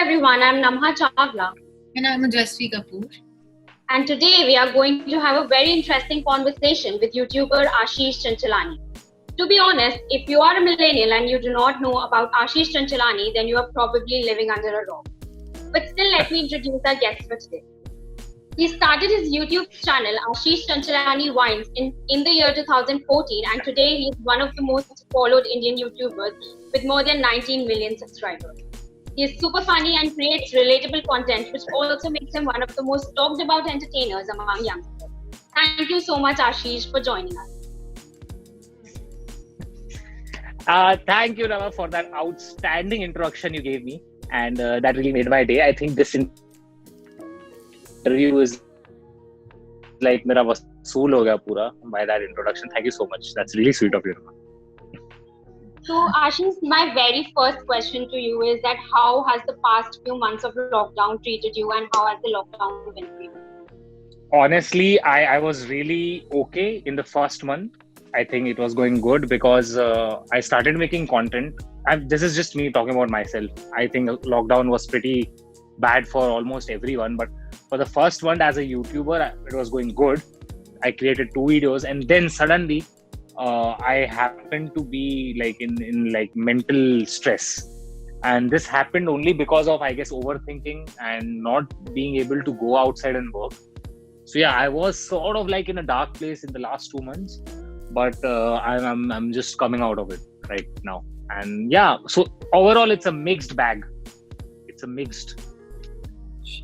everyone, I'm Namha Chawla, And I'm Ujasvi Kapoor. and today we are going to have a very interesting conversation with YouTuber Ashish Chanchalani. To be honest, if you are a millennial and you do not know about Ashish Chanchalani, then you are probably living under a rock. But still, let me introduce our guest for today. He started his YouTube channel Ashish Chanchalani Vines in the year 2014, and today he is one of the most followed Indian YouTubers with more than 19 million subscribers. He is super funny and creates relatable content, which also makes him one of the most talked about entertainers among youngsters. Thank you so much, Ashish, for joining us. Thank you, Rama, for that outstanding introduction you gave me, and that really made my day. I think this interview is like mera vasool ho gaya pura by that introduction. Thank you so much. That's really sweet of you, Rama. So, Ashish, my very first question to you is that how has the past few months of lockdown treated you, and how has the lockdown been for you? Honestly, I was really okay in the first month. I think it was going good because I started making content. This is just me talking about myself. I think lockdown was pretty bad for almost everyone, but for the first one as a YouTuber, it was going good. I created 2 videos, and then suddenly I happened to be like in like mental stress, and this happened only because of, I guess, overthinking and not being able to go outside and work. So yeah, I was sort of like in a dark place in the last 2 months, but I'm just coming out of it right now. And yeah, so overall it's a mixed bag. It's a mixed,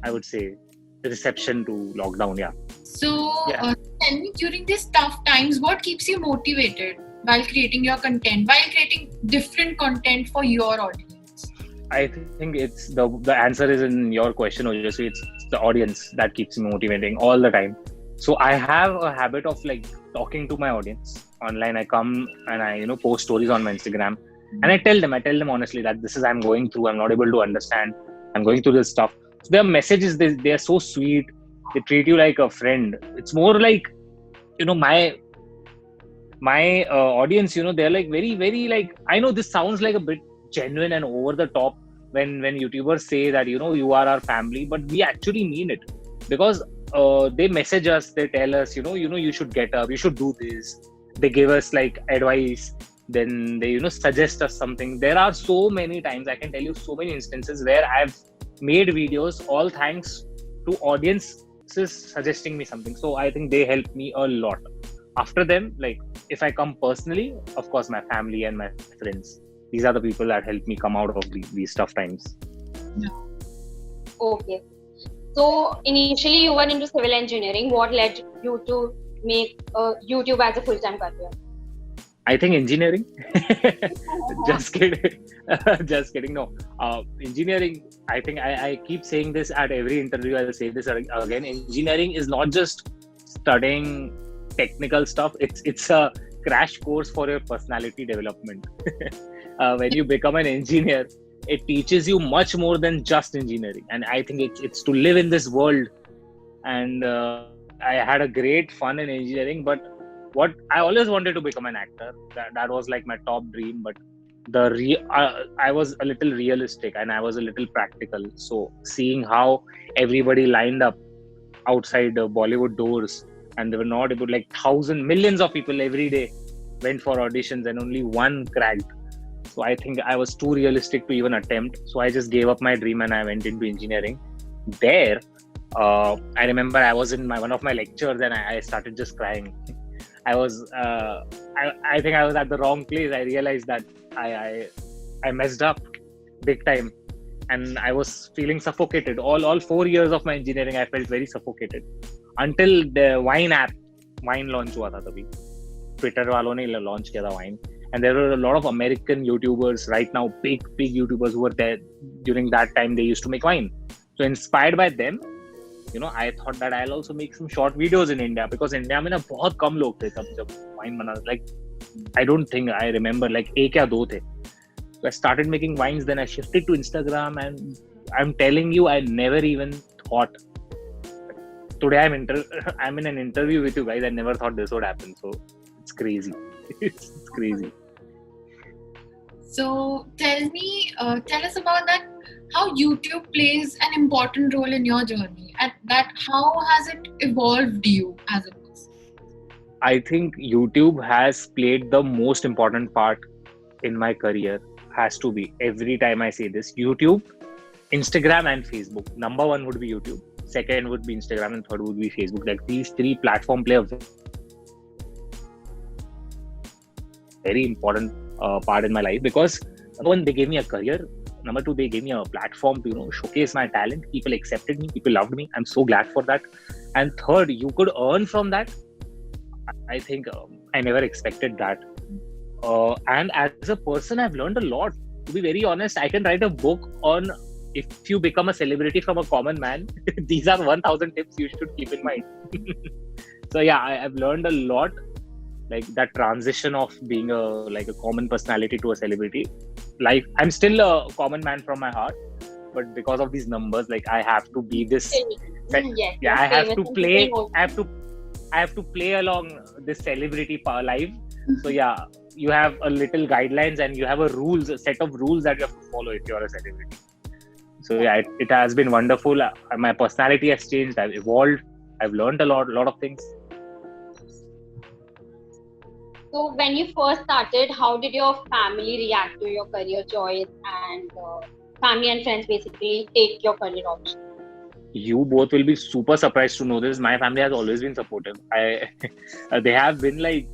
I would say, reception to lockdown. Yeah. So, Yeah. tell me, during these tough times, what keeps you motivated while creating your content, while creating different content for your audience? I think it's the answer is in your question, Ojasvi. It's the audience that keeps me motivating all the time. So I have a habit of like talking to my audience online. I come and I post stories on my Instagram, and I tell them honestly that this is I'm going through. I'm not able to understand. I'm going through this stuff. So their messages, they are so sweet. They treat you like a friend. It's more like my audience, they're like very very like, I know this sounds like a bit genuine and over the top when YouTubers say that you are our family, but we actually mean it because they message us, they tell us you should get up, you should do this. They give us like advice, then they suggest us something. There are so many times, I can tell you so many instances where I've made videos all thanks to audiences suggesting me something. So I think they help me a lot. After them, like if I come personally, of course my family and my friends, these are the people that help me come out of these tough times. Okay. So, initially you were into civil engineering. What led you to make YouTube as a full-time career? I think engineering. Just kidding. Just kidding. No, engineering. I think I keep saying this at every interview. I'll say this again. Engineering is not just studying technical stuff. It's a crash course for your personality development. When you become an engineer, it teaches you much more than just engineering. And I think it's to live in this world. And I had a great fun in engineering, but what I always wanted to become an actor. That was like my top dream. But I was a little realistic and I was a little practical. So seeing how everybody lined up outside the Bollywood doors, and they were not able, like millions of people every day went for auditions and only one cracked. So I think I was too realistic to even attempt. So I just gave up my dream and I went into engineering. There, I remember I was in one of my lectures and I started just crying. I think I was at the wrong place. I realized that I messed up big time, and I was feeling suffocated. All 4 years of my engineering, I felt very suffocated until the Wine app launch हुआ था तभी. Twitter वालों ने launch किया था Wine, and there were a lot of American YouTubers right now, big YouTubers who were there during that time. They used to make Wine. So inspired by them, I thought that I'll also make some short videos in India, because India में ना बहुत कम लोग थे तब जब Wine बना. Like I don't think I remember, like एक या दो थे. So I started making Vines. Then I shifted to Instagram, and I'm telling you, I never even thought. Today I'm in an interview with you guys. I never thought this would happen. So it's crazy. It's crazy. So tell us about that how YouTube plays an important role in your journey, and that how has it evolved you as a person? I think YouTube has played the most important part in my career. Has to be. Every time I say this, YouTube, Instagram and Facebook. Number one would be YouTube. Second would be Instagram and third would be Facebook. Like these three platforms play a very important part in my life, because number one, they gave me a career. Number two, they gave me a platform to showcase my talent. People accepted me. People loved me. I'm so glad for that. And third, you could earn from that. I think I never expected that. And as a person, I've learned a lot. To be very honest, I can write a book on if you become a celebrity from a common man. These are 1,000 tips you should keep in mind. So yeah, I've learned a lot. Like that transition of being a common personality to a celebrity. Like I'm still a common man from my heart, but because of these numbers, like I have to be this. I have to play. I have to play along this celebrity life. So yeah, you have a little guidelines and you have a set of rules that you have to follow if you're a celebrity. So yeah, it has been wonderful. My personality has changed. I've evolved. I've learned a lot of things. So when you first started, how did your family react to your career choice, and family and friends basically take your career option? You both will be super surprised to know this. My family has always been supportive. They have been like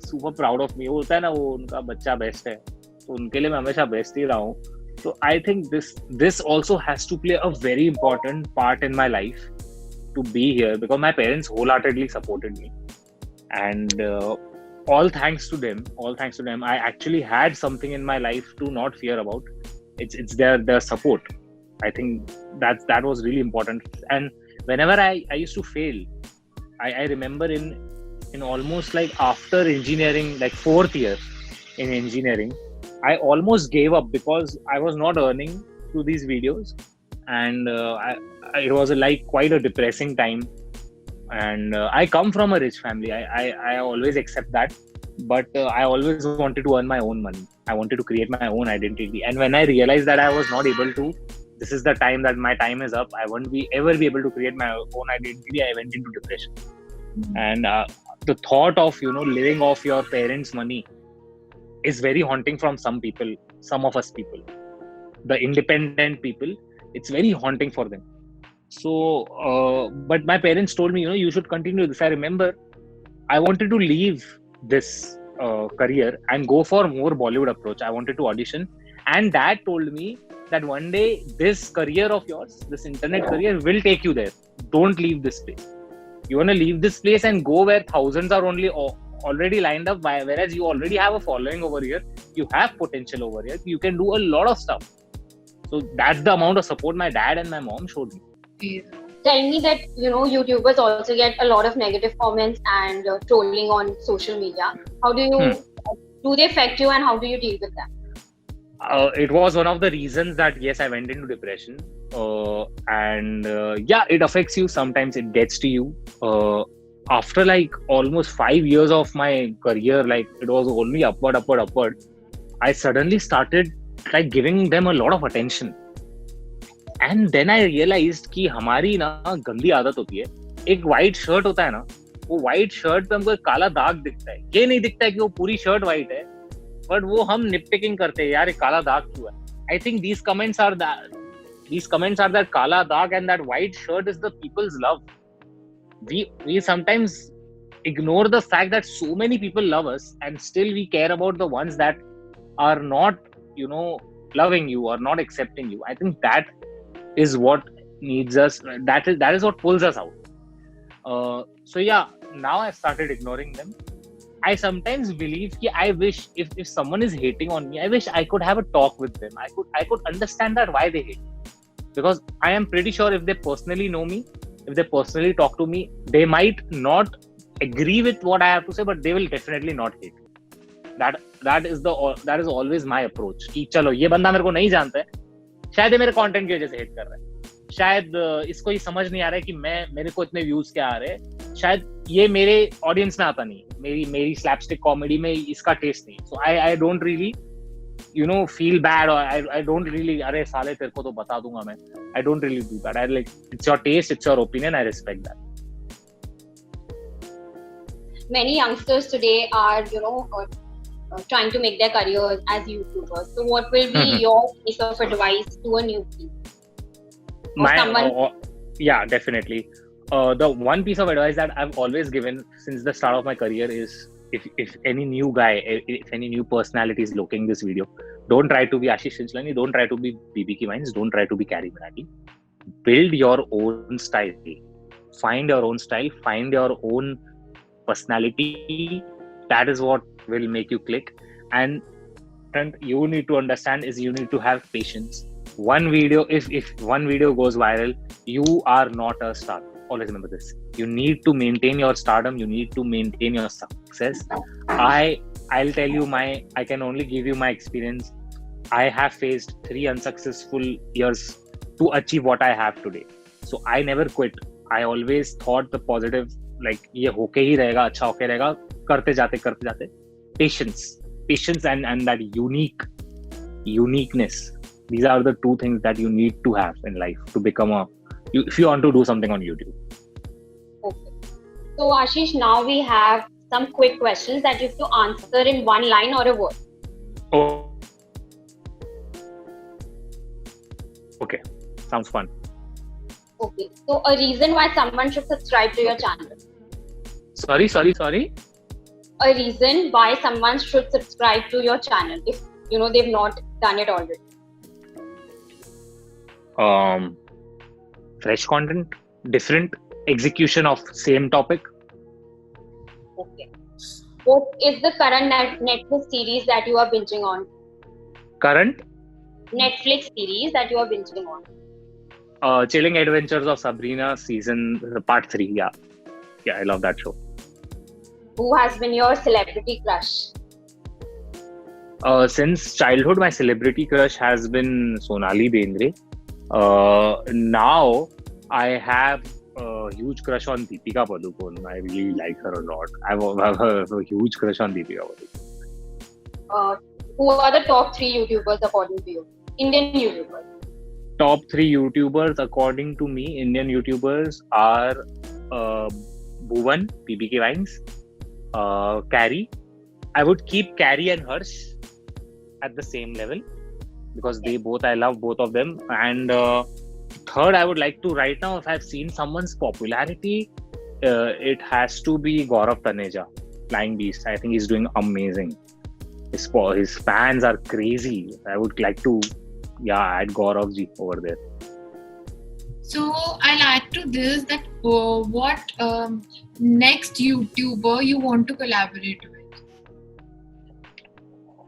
super proud of me. होता है ना वो उनका बच्चा best है, तो उनके लिए मैं हमेशा best ही रहा हूँ. So I think this also has to play a very important part in my life to be here, because my parents wholeheartedly supported me, and all thanks to them, I actually had something in my life to not fear about. It's their support. I think that was really important. And whenever I used to fail, I remember in almost like after engineering, like 4th year in engineering, I almost gave up because I was not earning through these videos, and it was like quite a depressing time. And I come from a rich family. I always accept that, but I always wanted to earn my own money. I wanted to create my own identity. And when I realized that I was not able to, this is the time that my time is up. I won't ever be able to create my own identity. I went into depression. Mm-hmm. And the thought of living off your parents' money is very haunting from some people, some of us people, the independent people. It's very haunting for them. So, but my parents told me, you should continue this. I remember I wanted to leave this career and go for more Bollywood approach. I wanted to audition, and dad told me that one day this career of yours, this internet career, will take you there. Don't leave this place. You want to leave this place and go where thousands are already lined up, whereas you already have a following over here. You have potential over here. You can do a lot of stuff. So that's the amount of support my dad and my mom showed me. Tell me that YouTubers also get a lot of negative comments and trolling on social media. How do they affect you, and how do you deal with them? It was one of the reasons that yes, I went into depression, and it affects you. Sometimes it gets to you. After like almost 5 years of my career, like it was only upward. I suddenly started like giving them a lot of attention. And then I realized कि हमारी ना गंदी आदत होती है. एक white shirt होता है ना, वो white shirt पे हमको एक काला दाग दिखता है. ये नहीं दिखता है कि वो पूरी shirt white है, but वो हम nitpicking करते हैं, यार ये काला दाग क्यों है? I think these comments are that काला दाग and that white shirt is the people's love. We sometimes ignore the fact that so many people love us, and still we care about the ones that are not, loving you or not accepting you. I think that is what needs us. That is what pulls us out. So yeah, now I've started ignoring them. I sometimes believe that I wish if someone is hating on me, I wish I could have a talk with them. I could understand that why they hate me. Because I am pretty sure if they personally know me, if they personally talk to me, they might not agree with what I have to say, but they will definitely not hate me. That is always my approach. कि चलो ये बंदा मेरे को नहीं जानता है, शायद ये मेरे कंटेंट की वजह से हेट कर रहा है, शायद इसको ये समझ नहीं आ रहा है कि मेरे को इतने व्यूज क्या आ रहे हैं, शायद ये मेरे ऑडियंस में आता नहीं, मेरी स्लैपस्टिक कॉमेडी में इसका टेस्ट नहीं. So I don't really feel bad, or I don't really, अरे साले तेरे को तो बता दूंगा मैं. I don't really do that. I like, it's your taste, it's your opinion. I respect that. Many youngsters today are, trying to make their careers as YouTubers. So what will be your piece of advice to a newbie? Yeah, definitely. The one piece of advice that I've always given since the start of my career is, if any new guy, if any new personality is looking this video, don't try to be Ashish Chanchalani, don't try to be BBK Vines, don't try to be Carrie Marathi. Build your own style. Find your own style, find your own personality. That is what will make you click. And you need to understand is you need to have patience. One video, if one video goes viral, you are not a star. Always remember this. You need to maintain your stardom. You need to maintain your success. I'll tell you I can only give you my experience. I have faced 3 unsuccessful years to achieve what I have today. So I never quit. I always thought the positive, like ये होके ही रहेगा, अच्छा होके रहेगा, करते जाते. Patience and that uniqueness. These are the 2 things that you need to have in life to become if you want to do something on YouTube. Okay. So Ashish, now we have some quick questions that you have to answer in one line or a word. Oh. Okay. Sounds fun. Okay. So a reason why someone should subscribe to your channel. Sorry. A reason why someone should subscribe to your channel if they've not done it already. Fresh content, different execution of same topic. Okay. What is the current Netflix series that you are binging on? Current Netflix series that you are binging on? Chilling Adventures of Sabrina part 3. Yeah, I love that show. Who has been your celebrity crush? Since childhood, my celebrity crush has been Sonali Bendre. Now I have a huge crush on Deepika Padukone. I really like her a lot. I have a huge crush on Deepika Padukone. Who are the top 3 YouTubers according to you? Indian YouTubers. Top 3 YouTubers according to me, Indian YouTubers are Bhuvan, BBK Vines, Carrie. I would keep Carrie and Harsh at the same level because I love both of them. And third, I would like to, right now, if I've seen someone's popularity, it has to be Gaurav Taneja, Flying Beast. I think he's doing amazing. His fans are crazy. I would like to add Gaurav ji over there. So I'll add to this that what next YouTuber you want to collaborate with?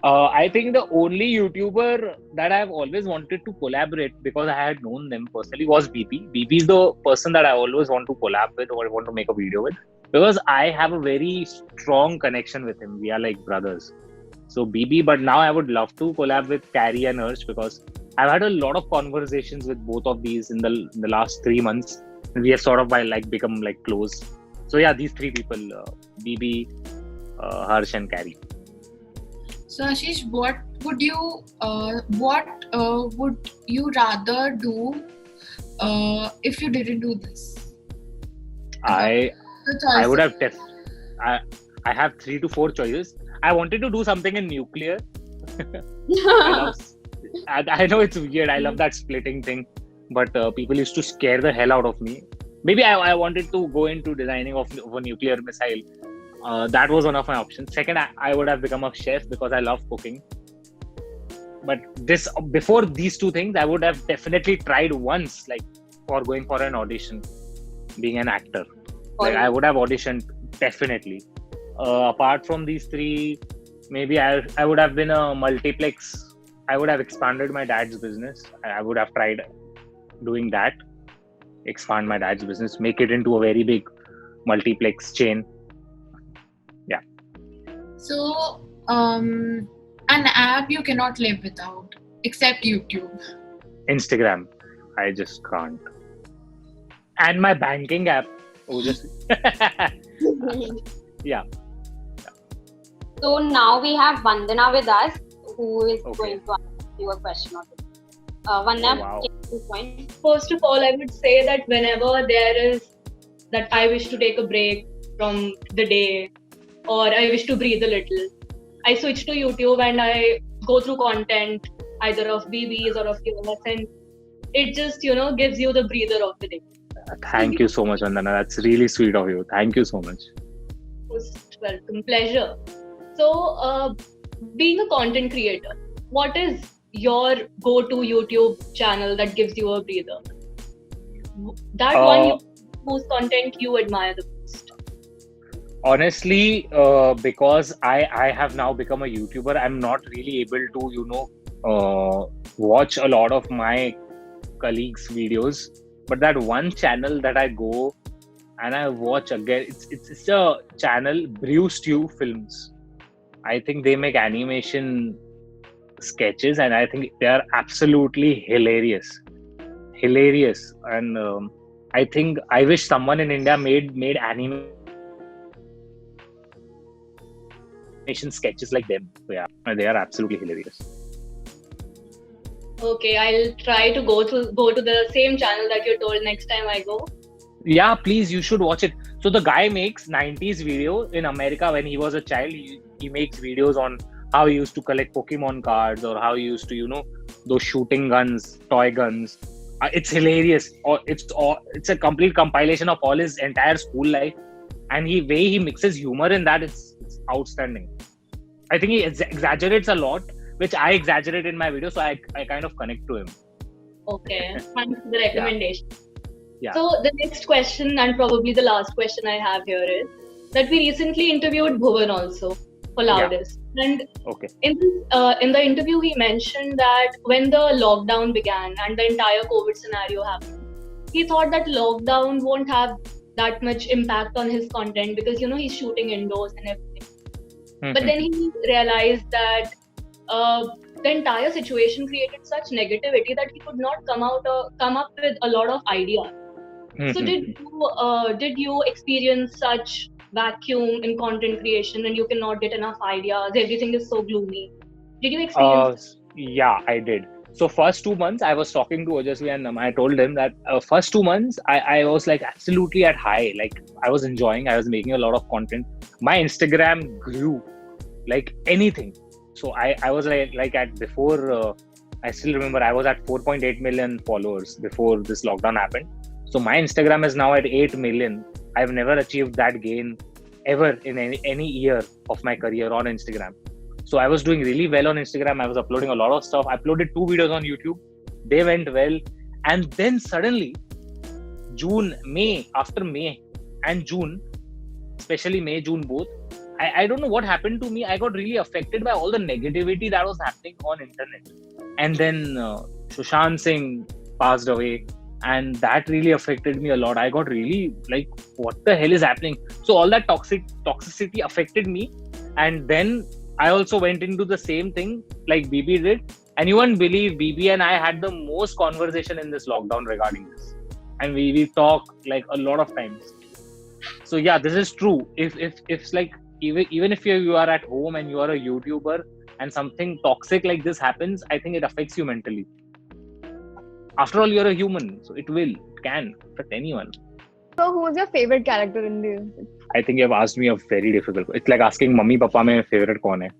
I think the only YouTuber that I've always wanted to collaborate because I had known them personally was BP. BP is the person that I always want to collab with or want to make a video with because I have a very strong connection with him. We are like brothers. So BB, but now I would love to collab with Carrie and Harsh because I've had a lot of conversations with both of these in the last 3 months. And we have sort of become close. So yeah, these 3 people, BB, Harsh and Carrie. So Ashish, what would you rather do if you didn't do this? I would have I have 3 to 4 choices. I wanted to do something in nuclear. I know it's weird. I love that splitting thing, but people used to scare the hell out of me. Maybe I wanted to go into designing of a nuclear missile. That was one of my options. Second, I would have become a chef because I love cooking. But before these 2 things, I would have definitely tried once, for going for an audition, being an actor. I would have auditioned definitely. Apart from these 3, maybe I would have been a multiplex. I would have expanded my dad's business. I would have tried doing that. Expand my dad's business, make it into a very big multiplex chain. Yeah. So, an app you cannot live without, except YouTube. Instagram. I just can't. And my banking app. Yeah. So now we have Vandana with us. who is Okay. going to ask you a question or two. Vanya, wow. take this point. First of all, I would say that whenever there is that I wish to take a break from the day or I wish to breathe a little, I switch to YouTube and I go through content either of BBs or of yours, and it just, gives you the breather of the day. Thank you so much, Vandana. That's really sweet of you. Thank you so much. Most welcome, pleasure. So, being a content creator, what is your go-to YouTube channel that gives you a breather? That one whose content you admire the most. Honestly, because I have now become a YouTuber, I'm not really able to, watch a lot of my colleagues' videos. But that one channel that I go and I watch again, it's a channel, Brew Stew Films. I think they make animation sketches, and I think they are absolutely hilarious. And I think I wish someone in India made animation sketches like them. So yeah, they are absolutely hilarious. Okay, I'll try to go to the same channel that you told next time I go. Yeah, please, you should watch it. So the guy makes 90s video in America when he was a child. He makes videos on how he used to collect Pokemon cards, or how he used to, those shooting guns, toy guns. It's hilarious. It's a complete compilation of all his entire school life, and way he mixes humor in that. It's outstanding. I think he exaggerates a lot, which I exaggerate in my video, so I kind of connect to him. Okay, thanks for the recommendation. Yeah. So the next question, and probably the last question I have here, is that we recently interviewed Bhuvan also for Loudest. And Okay. in the interview, he mentioned that when the lockdown began and the entire COVID scenario happened, he thought that lockdown won't have that much impact on his content because, he's shooting indoors and everything. But then he realized that the entire situation created such negativity that he could not come up with a lot of ideas. So did you experience such vacuum in content creation and you cannot get enough ideas? Everything is so gloomy. Did you experience? Yeah, I did. So first 2 months, I was talking to Ojasvi and I told him that first 2 months, I was like absolutely at high. Like I was enjoying, I was making a lot of content. My Instagram grew like anything. So I was like at before, I still remember I was at 4.8 million followers before this lockdown happened. So my Instagram is now at 8 million. I've never achieved that gain ever in any year of my career on Instagram. So I was doing really well on Instagram. I was uploading a lot of stuff. I uploaded 2 videos on YouTube. They went well. And then suddenly, after May and June, especially May, June both, I don't know what happened to me. I got really affected by all the negativity that was happening on internet. And then Sushant Singh passed away. And that really affected me a lot. I got really like, what the hell is happening? So all that toxicity affected me. And then I also went into the same thing like BB did. And you won't believe, BB and I had the most conversation in this lockdown regarding this. And we talk like a lot of times. So yeah, this is true. If like, even if you are at home and you are a YouTuber and something toxic like this happens, I think it affects you mentally. After all, you're a human, so it can affect anyone. So who's your favorite character in the? I think you have asked me a very difficult. It's like asking mummy papa mein favorite kaun hai.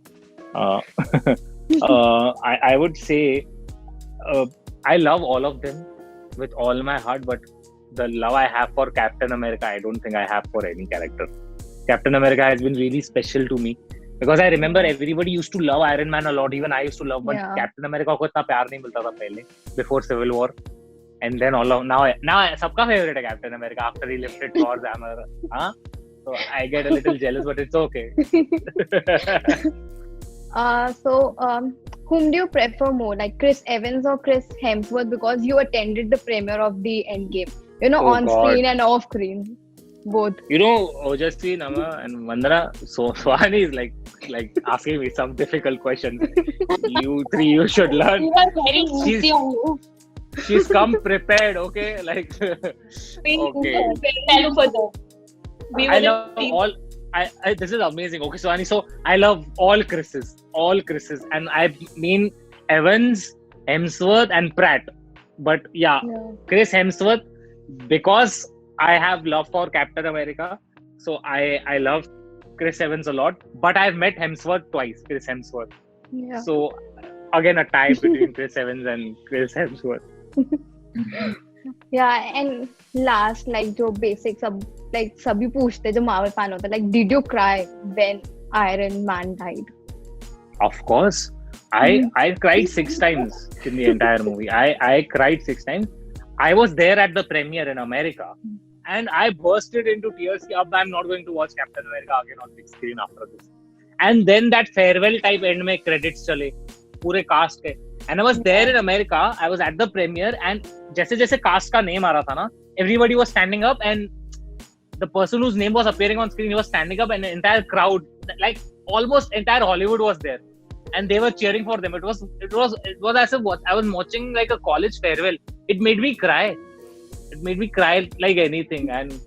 I would say I love all of them with all my heart, but the love I have for Captain America, I don't think I have for any character. Captain America has been really special to me because I remember everybody used to love Iron Man a lot. Even I used to love, but Captain America ko itna pyar nahi milta tha pehle, before Civil War. And then now sabka favorite hai Captain America after he lifted Thor's hammer. So I get a little jealous, but it's okay. Whom do you prefer more, like Chris Evans or Chris Hemsworth? Because you attended the premiere of the Endgame, on screen and off screen, both. Ojasvi, Nama, and Vandana. So Swani is like asking me some difficult questions. You three, you should learn. We were very easy on you. She's come prepared, okay? Like, We okay. tell you for that. I love this is amazing. Okay, so Ani, so I love all Chris's, and I mean Evans, Hemsworth, and Pratt. But yeah, Chris Hemsworth, because I have love for Captain America, so I love Chris Evans a lot. But I've met Hemsworth twice, Chris Hemsworth. Yeah. So again, a tie between Chris Evans and Chris Hemsworth. Yeah, and last, like जो basics सब like सभी पूछते जो Marvel fan होता है, like did you cry when Iron Man died? Of course, I cried 6 times in the entire movie. I cried 6 times. I was there at the premiere in America, and I bursted into tears. I'm not going to watch Captain America again on big screen after this. And then that farewell type end में credits चले पूरे cast के. And I was there in America. I was at the premiere, and जैसे जैसे cast का name आ रहा था ना, everybody was standing up, and the person whose name was appearing on screen, he was standing up, and the entire crowd, like almost entire Hollywood was there, and they were cheering for them. It was as if I was watching like a college farewell. It made me cry. It made me cry like anything, and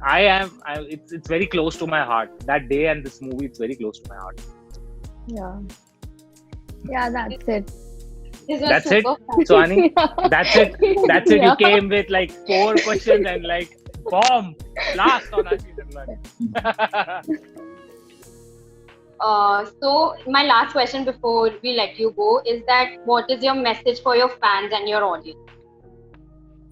it's very close to my heart. That day and this movie, it's very close to my heart. Yeah, that's it. That's it. So Ani, that's it. That's it. You came with like 4 questions and like bomb blast on Ashish Chandlani. So my last question before we let you go is that what is your message for your fans and your audience?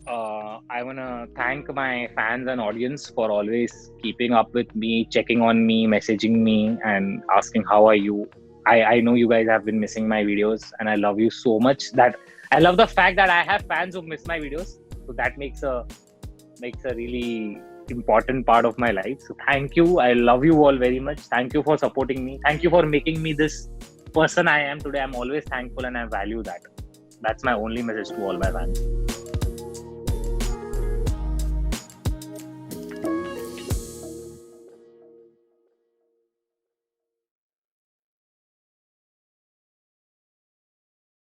I want to thank my fans and audience for always keeping up with me, checking on me, messaging me, and asking how are you. I know you guys have been missing my videos, and I love you so much. That I love the fact that I have fans who miss my videos. So that makes a really important part of my life. So thank you. I love you all very much. Thank you for supporting me. Thank you for making me this person I am today. I'm always thankful, and I value that. That's my only message to all my fans.